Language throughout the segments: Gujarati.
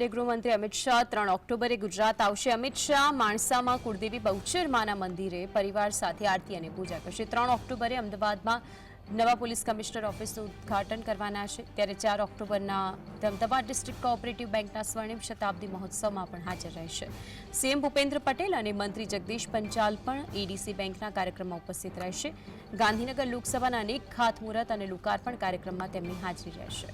ગૃહમંત્રી અમિત શાહ 3 ઓક્ટોબરે ગુજરાત આવશે। અમિત શાહ માણસામાં કુળદેવી બહુચર માના મંદિરે પરિવાર સાથે આરતી અને પૂજા કરશે। 3 ઓક્ટોબરે અમદાવાદમાં નવા પોલીસ કમિશનર ઓફિસનું ઉદ્ઘાટન કરવાના છે। ત્યારે 4 ઓક્ટોબરના અમદાવાદ ડિસ્ટ્રિક્ટ કોઓપરેટિવ બેંકના સ્વર્ણિમ શતાબ્દી મહોત્સવમાં પણ હાજર રહેશે। સીએમ ભૂપેન્દ્ર પટેલ અને મંત્રી જગદીશ પંચાલ પણ એડીસી બેંકના કાર્યક્રમમાં ઉપસ્થિત રહેશે। ગાંધીનગર લોકસભાના અનેક ખાતમુહૂર્ત અને લોકાર્પણ કાર્યક્રમમાં તેમની હાજરી રહેશે।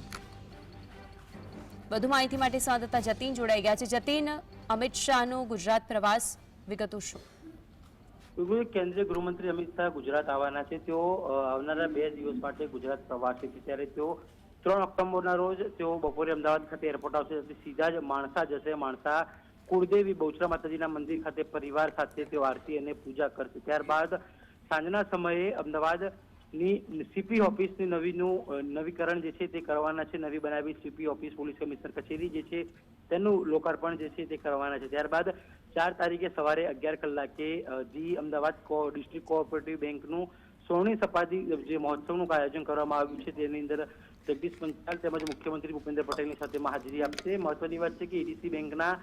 વધુ માહિતી માટે સંવાદદાતા જતીન જોડાઈ ગયા છે। જતીન, અમિત શાહનો ગુજરાત પ્રવાસ વિગતો શું? કેન્દ્રીય ગૃહમંત્રી અમિત શાહ ગુજરાત આવવાના છે। તેઓ આવનારા 2 દિવસ માટે ગુજરાત પ્રવાસે છે। ત્યારે તેઓ 3 ઓક્ટોબરના રોજ તેઓ બપોરે અમદાવાદ ખાતે એરપોર્ટ આવશે। સીધા જ માણસા જશે। માણસા કુળદેવી બહુચરા માતાજીના મંદિર ખાતે પરિવાર સાથે તેઓ આરતી અને પૂજા કરશે। ત્યારબાદ સાંજના સમયે અમદાવાદની સીપી ઓફિસની નવીકરણ જે છે તે કરવાના છે। નવી બનાવી સીપી ઓફિસ પોલીસ કમિશનર કચેરી જે છે તેનું લોકાર્પણ જે છે તે કરવાના છે। ત્યારબાદ 4 તારીખે સવારે 11 કલાકે જી અમદાવાદ ડિસ્ટ્રિક્ટ કોઓપરેટિવ બેંકનું સ્વર્ણિમ શતાબ્દી જે મહોત્સવનું આયોજન કરવામાં આવ્યું છે તેની અંદર જગદીશ પંચાલ તેમજ મુખ્યમંત્રી ભૂપેન્દ્ર પટેલની સાથે હાજરી આપશે। મહત્વની વાત છે કે એડીસી બેંકના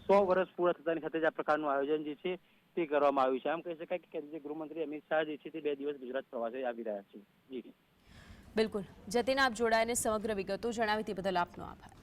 100 વર્ષ પૂરા થતાની સાથે જ આ પ્રકારનું આયોજન જે છે તે કરવામાં આવ્યું છે। આમ કહી શકાય કે કેન્દ્રીય ગૃહમંત્રી અમિત શાહ જે છે તે 2 દિવસ ગુજરાત પ્રવાસે આવી રહ્યા છે। જી બિલકુલ, જતીન, આપ જોડાઈને સમગ્ર વિગતો જણાવી તે બદલ આપનો આભાર।